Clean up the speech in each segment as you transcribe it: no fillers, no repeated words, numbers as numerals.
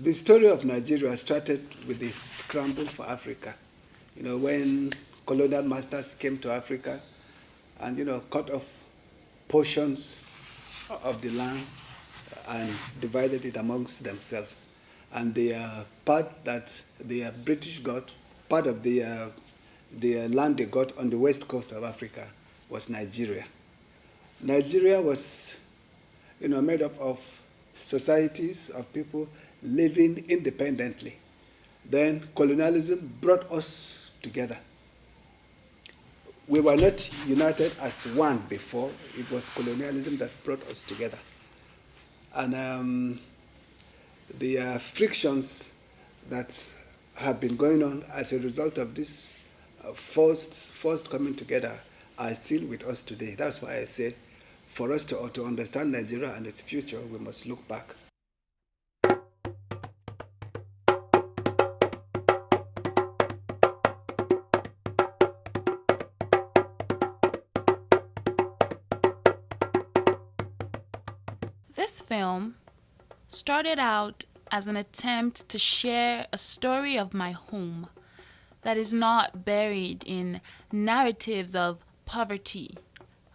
The story of Nigeria started with the scramble for Africa. When colonial masters came to Africa and, cut off portions of the land and divided it amongst themselves. And the part that the British got, part of the land they got on the west coast of Africa was Nigeria. Nigeria was, made up of societies of people living independently. Then colonialism brought us together. We were not united as one before. It was colonialism that brought us together. And the frictions that have been going on as a result of this forced coming together are still with us today. That's why I say, for us to understand Nigeria and its future, we must look back. This film started out as an attempt to share a story of my home that is not buried in narratives of poverty,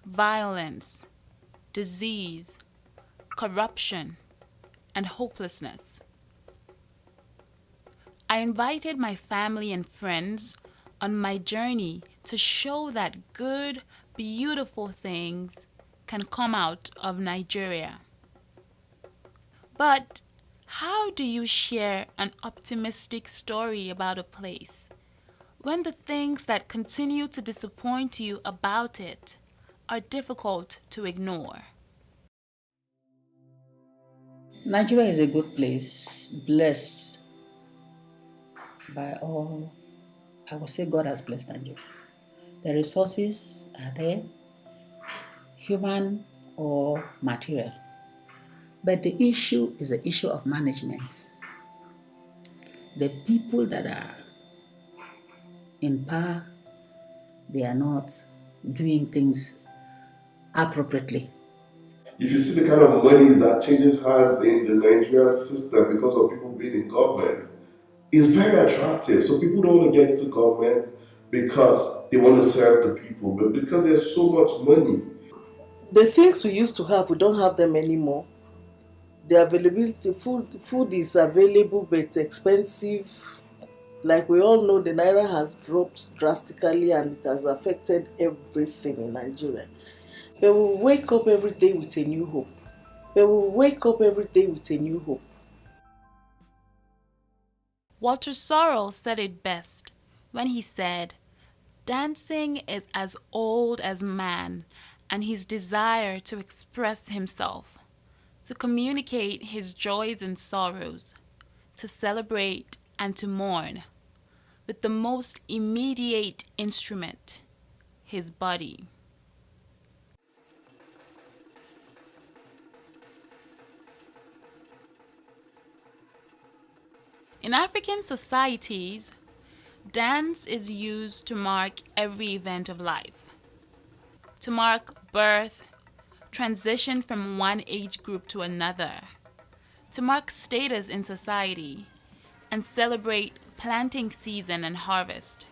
violence, disease, corruption, and hopelessness. I invited my family and friends on my journey to show that good, beautiful things can come out of Nigeria. But how do you share an optimistic story about a place when the things that continue to disappoint you about it are difficult to ignore? Nigeria is a good place, blessed by all. I would say God has blessed Nigeria. The resources are there, human or material. But the issue is the issue of management. The people that are in power, they are not doing things appropriately. If you see the kind of monies that changes hands in the Nigerian system because of people being in government, it's very attractive. So people don't want to get into government because they want to serve the people, but because there's so much money. The things we used to have, we don't have them anymore. The availability, food is available but expensive. Like we all know, the naira has dropped drastically and it has affected everything in Nigeria. But we wake up every day with a new hope. Walter Sorrell said it best when he said, "Dancing is as old as man and his desire to express himself, to communicate his joys and sorrows, to celebrate and to mourn, with the most immediate instrument, his body." In African societies, dance is used to mark every event of life, to mark birth, transition from one age group to another, to mark status in society, and celebrate planting season and harvest,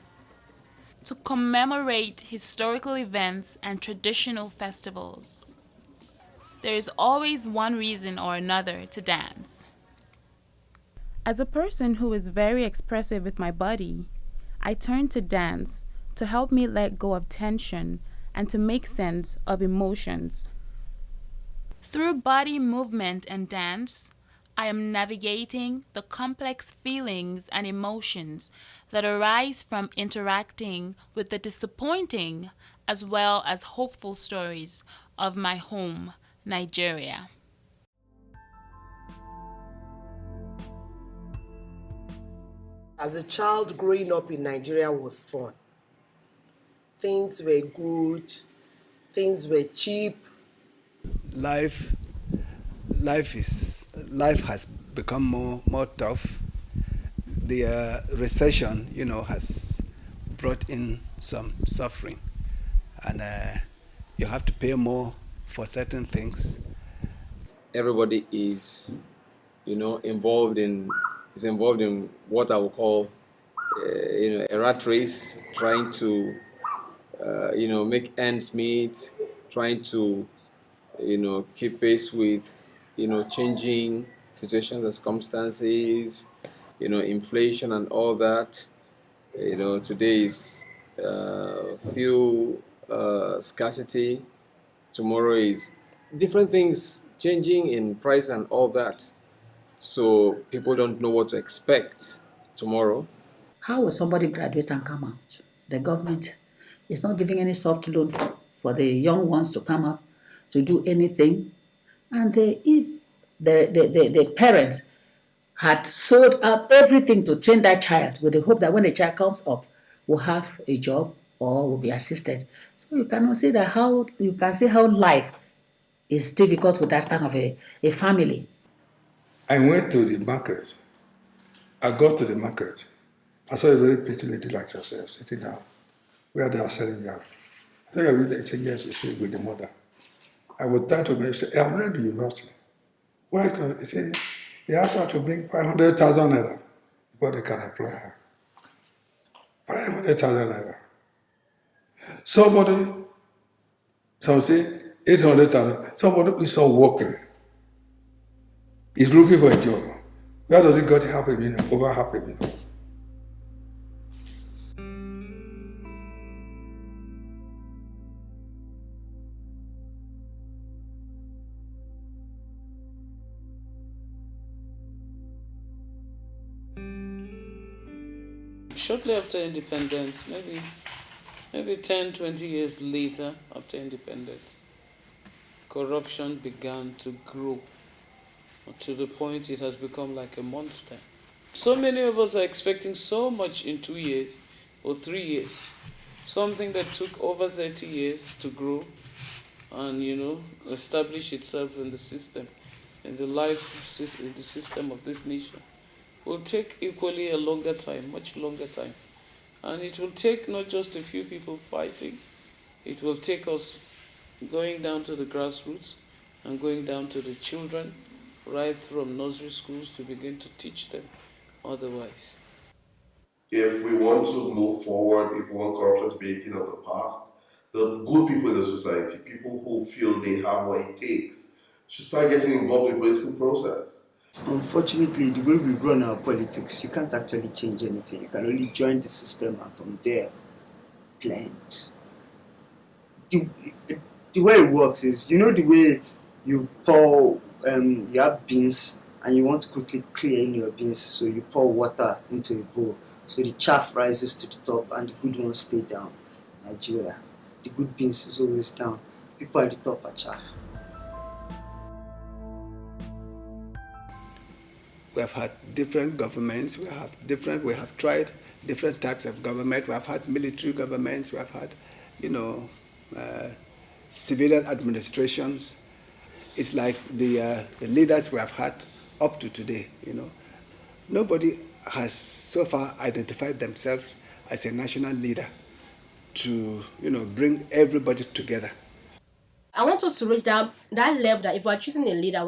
to commemorate historical events and traditional festivals. There is always one reason or another to dance. As a person who is very expressive with my body, I turn to dance to help me let go of tension and to make sense of emotions. Through body movement and dance, I am navigating the complex feelings and emotions that arise from interacting with the disappointing as well as hopeful stories of my home, Nigeria. As a child, growing up in Nigeria was fun. Things were good, things were cheap. Life has become more tough. The recession, has brought in some suffering, and you have to pay more for certain things. Everybody is involved in what I would call a rat race, trying to make ends meet, trying to keep pace with changing situations and circumstances, inflation and all that. Today is fuel scarcity. Tomorrow is different things changing in price and all that. So people don't know what to expect tomorrow. How will somebody graduate and come out? The government is not giving any soft loan for the young ones to come up to do anything. And if the parents had sold out everything to train that child with the hope that when the child comes up, will have a job or will be assisted. So you cannot see that how you can see how life is difficult with that kind of a family. I went to the market. I got to the market. I saw a very pretty lady like yourself sitting down where they are selling yam. I said, "Are you there?" He said, "Yes, she's with the mother." I was trying to make sure, "I've read the university." Why? He said, they asked her to bring 500,000 naira before they can employ her. 500,000 naira. Some say 800,000. Somebody who is not working is looking for a job. Where does it got half a million? Over half a million. Shortly after independence, maybe 10, 20 years later after independence, corruption began to grow to the point it has become like a monster. So many of us are expecting so much in 2 years or 3 years, something that took over 30 years to grow and establish itself in the system, in the system of this nation, will take equally a longer time, much longer time. And it will take not just a few people fighting, it will take us going down to the grassroots and going down to the children, right from nursery schools to begin to teach them otherwise. If we want to move forward, if we want corruption to be a thing of the past, the good people in the society, people who feel they have what it takes, should start getting involved in the political process. Unfortunately, the way we run our politics, you can't actually change anything. You can only join the system and from there, blend. The way it works is, the way you pour, you have beans and you want to quickly clear in your beans, so you pour water into a bowl. So the chaff rises to the top and the good ones stay down. Nigeria, the good beans is always down. People at the top are chaff. We have had different governments. We have tried different types of government. We have had military governments. We have had, civilian administrations. It's like the leaders we have had up to today. Nobody has so far identified themselves as a national leader to, bring everybody together. I want us to reach that level that if we're choosing a leader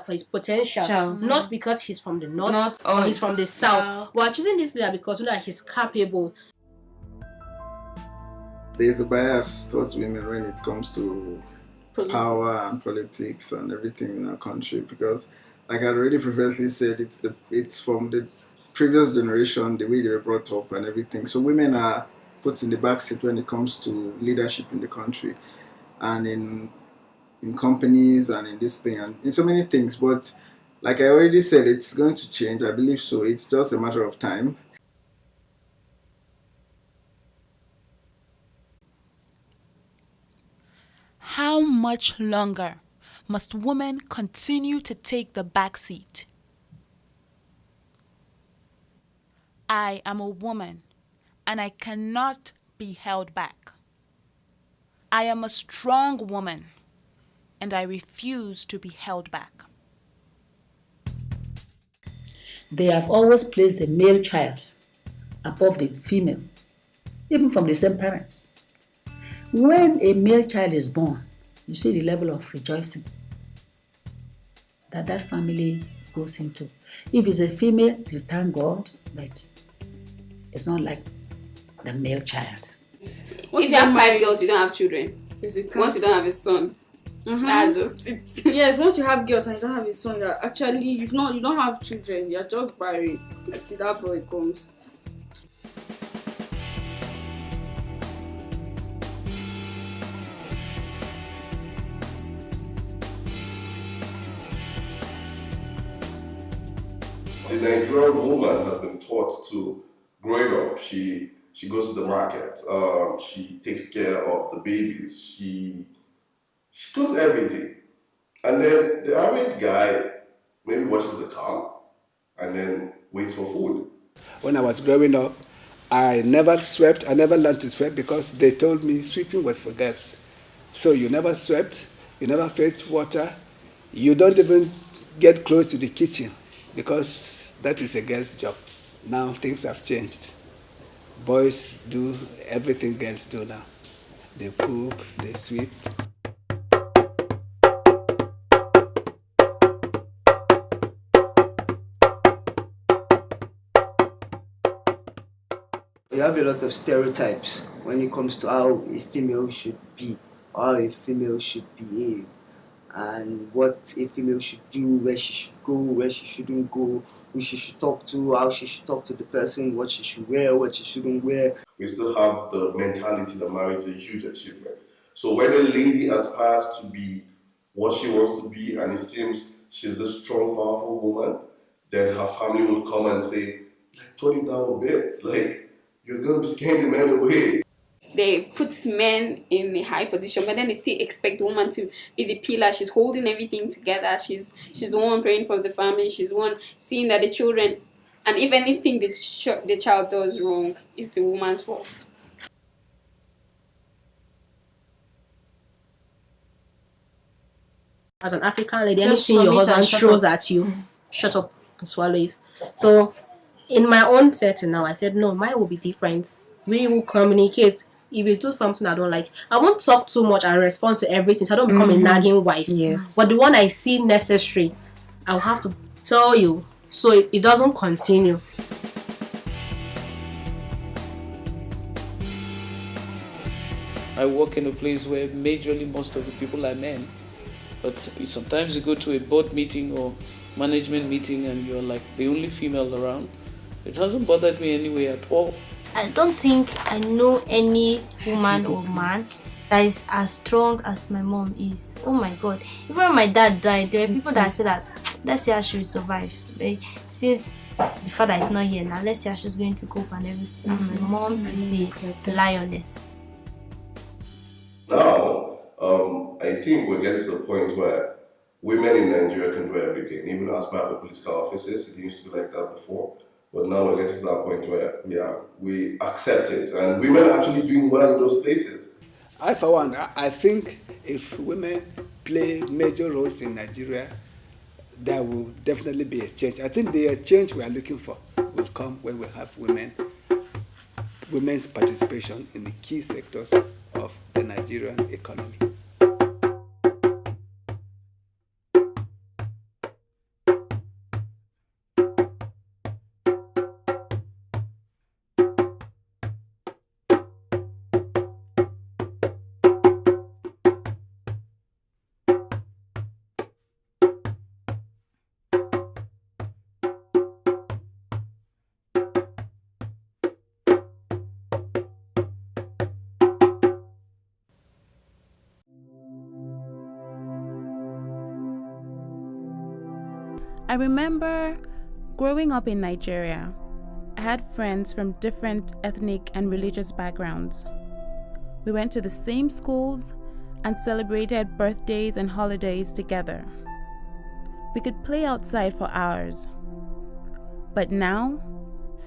for his potential, not because he's from the north or he's from the south. We're choosing this leader because we know that he's capable. There's a bias towards women when it comes to power and politics and everything in our country, because, like I already previously said, it's from the previous generation, the way they were brought up and everything. So women are put in the back seat when it comes to leadership in the country, and in companies and in this thing and in so many things. But like I already said, it's going to change. I believe so. It's just a matter of time. How much longer must women continue to take the back seat? I am a woman and I cannot be held back. I am a strong woman and I refuse to be held back. They have always placed the male child above the female, even from the same parents. When a male child is born, you see the level of rejoicing that family goes into. If it's a female, you thank God, but it's not like the male child. If you have 5 girls, you don't have children. Once you don't have a son, that's just it. Yeah, once you have girls and you don't have a son, you're actually you don't have children. You're just barren until that boy comes. The Nigerian woman has been taught to, growing up, she goes to the market, she takes care of the babies, she does everything. And then the average guy maybe watches the car and then waits for food. When I was growing up, I never swept, I never learned to sweep because they told me sweeping was for girls. So you never swept, you never fetched water, you don't even get close to the kitchen because that is a girl's job. Now things have changed. Boys do everything girls do now. They cook, they sweep. We have a lot of stereotypes when it comes to how a female should be, how a female should behave, and what a female should do, where she should go, where she shouldn't go, who she should talk to, how she should talk to the person, what she should wear, what she shouldn't wear. We still have the mentality that marriage is a huge achievement. So when a lady aspires to be what she wants to be, and it seems she's a strong, powerful woman, then her family will come and say, like, tone it down a bit, like, you're going to be scaring the men away. They put men in a high position, but then they still expect the woman to be the pillar. She's holding everything together. She's the one praying for the family. She's the one seeing that the children, and if anything the child does wrong, it's the woman's fault. As an African lady, anything your husband throws at you, shut up and swallow it. So, in my own setting now, I said, no, mine will be different. We will communicate. If you do something I don't like, I won't talk too much and respond to everything, so I don't become a nagging wife. Yeah. But the one I see necessary, I'll have to tell you, so it doesn't continue. I work in a place where majorly most of the people are men. But sometimes you go to a board meeting or management meeting and you're like the only female around. It hasn't bothered me anyway at all. I don't think I know any woman or man that is as strong as my mom is. Oh my God. Even when my dad died, there were people that said that, let's see how she will survive. But since the father is not here now, let's see how she's going to cope and everything. My mom is a lioness. Now, I think we're getting to the point where women in Nigeria can do everything, even aspire for political offices. It used to be like that before. But now we're getting to that point where, we accept it. And women are actually doing well in those places. I, for one, I think if women play major roles in Nigeria, there will definitely be a change. I think the change we are looking for will come when we have women's participation in the key sectors of the Nigerian economy. I remember growing up in Nigeria, I had friends from different ethnic and religious backgrounds. We went to the same schools and celebrated birthdays and holidays together. We could play outside for hours. But now,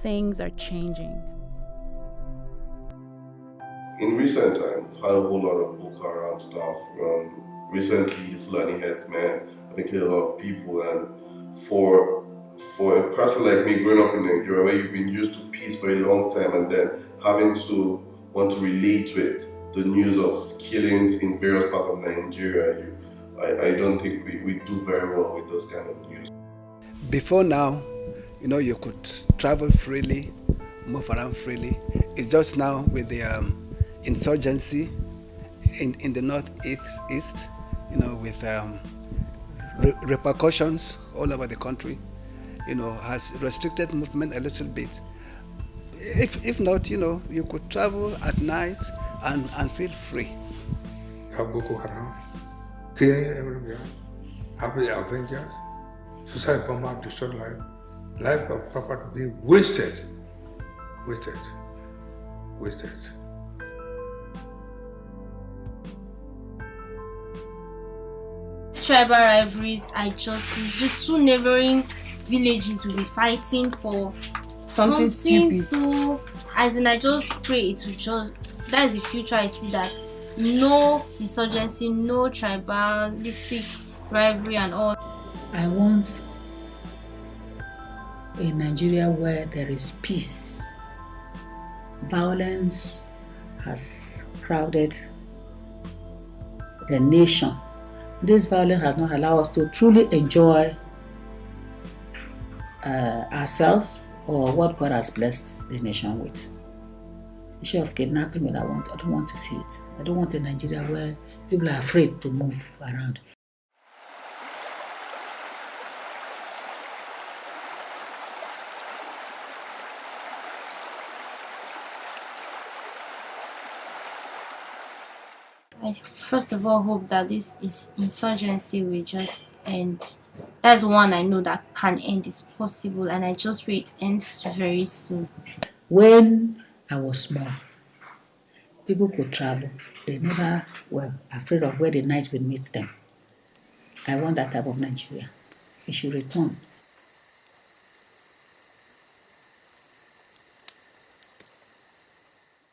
things are changing. In recent times, we've had a whole lot of Boko Haram stuff. Recently, the Fulani headsmen have been killing a lot of people, and for a person like me growing up in Nigeria, where you've been used to peace for a long time and then having to want to relate with the news of killings in various parts of Nigeria, I don't think we do very well with those kind of news. Before now, you could travel freely, move around freely. It's just now with the insurgency in the northeast, with repercussions all over the country, has restricted movement a little bit. If not, you could travel at night and feel free. You have Boko Haram, killing everywhere, having Avengers, suicide bomber, destroy life of property being wasted. Tribal rivalries are just the two neighboring villages will be fighting for Something stupid. So, as in, I just pray it will just, that is the future I see, that no insurgency, no tribalistic rivalry and all. I want a Nigeria where there is peace. Violence has crowded the nation. This violence has not allowed us to truly enjoy ourselves or what God has blessed the nation with. The issue of kidnapping, I don't want to see it. I don't want a Nigeria where people are afraid to move around. I first of all hope that this insurgency will just end. That's one I know that can end. It's possible, and I just pray it ends very soon. When I was small, people could travel. They never were afraid of where the night would meet them. I want that type of Nigeria. It should return.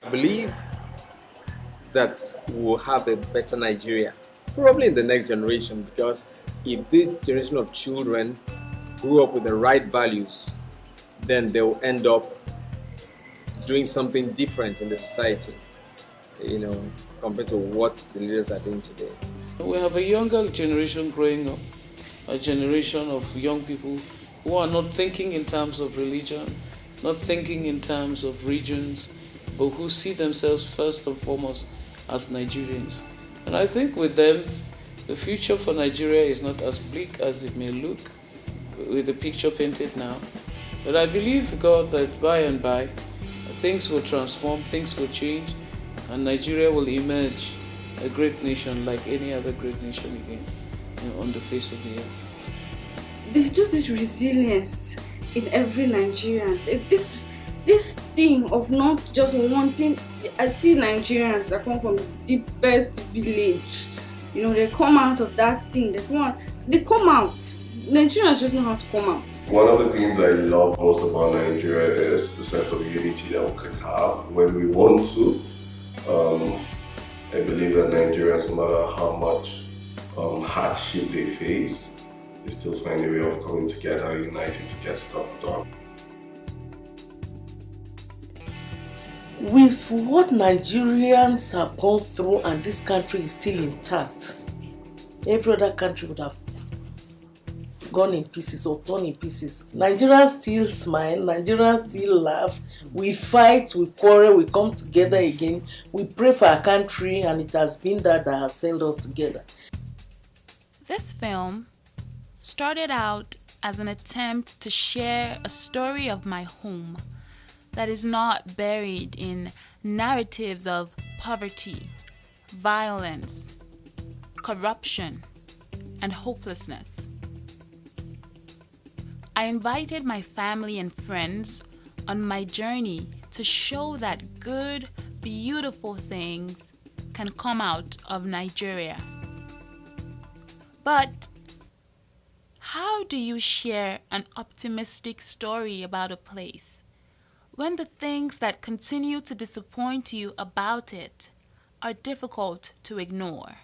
I believe that we'll have a better Nigeria, probably in the next generation, because if this generation of children grew up with the right values, then they'll end up doing something different in the society, compared to what the leaders are doing today. We have a younger generation growing up, a generation of young people who are not thinking in terms of religion, not thinking in terms of regions, but who see themselves first and foremost as Nigerians. And I think with them, the future for Nigeria is not as bleak as it may look with the picture painted now. But I believe, God, that by and by, things will transform, things will change, and Nigeria will emerge a great nation like any other great nation again on the face of the earth. There's just this resilience in every Nigerian. There's this thing of not just wanting. I see Nigerians that come from the deepest village. They come out of that thing. They come out. Nigerians just know how to come out. One of the things I love most about Nigeria is the sense of unity that we can have when we want to. I believe that Nigerians, no matter how much hardship they face, they still find a way of coming together, uniting to get stuff done. With what Nigerians have gone through and this country is still intact, every other country would have gone in pieces or torn in pieces. Nigerians still smile, Nigerians still laugh, we fight, we quarrel, we come together again, we pray for our country, and it has been that has sent us together. This film started out as an attempt to share a story of my home that is not buried in narratives of poverty, violence, corruption, and hopelessness. I invited my family and friends on my journey to show that good, beautiful things can come out of Nigeria. But how do you share an optimistic story about a place when the things that continue to disappoint you about it are difficult to ignore?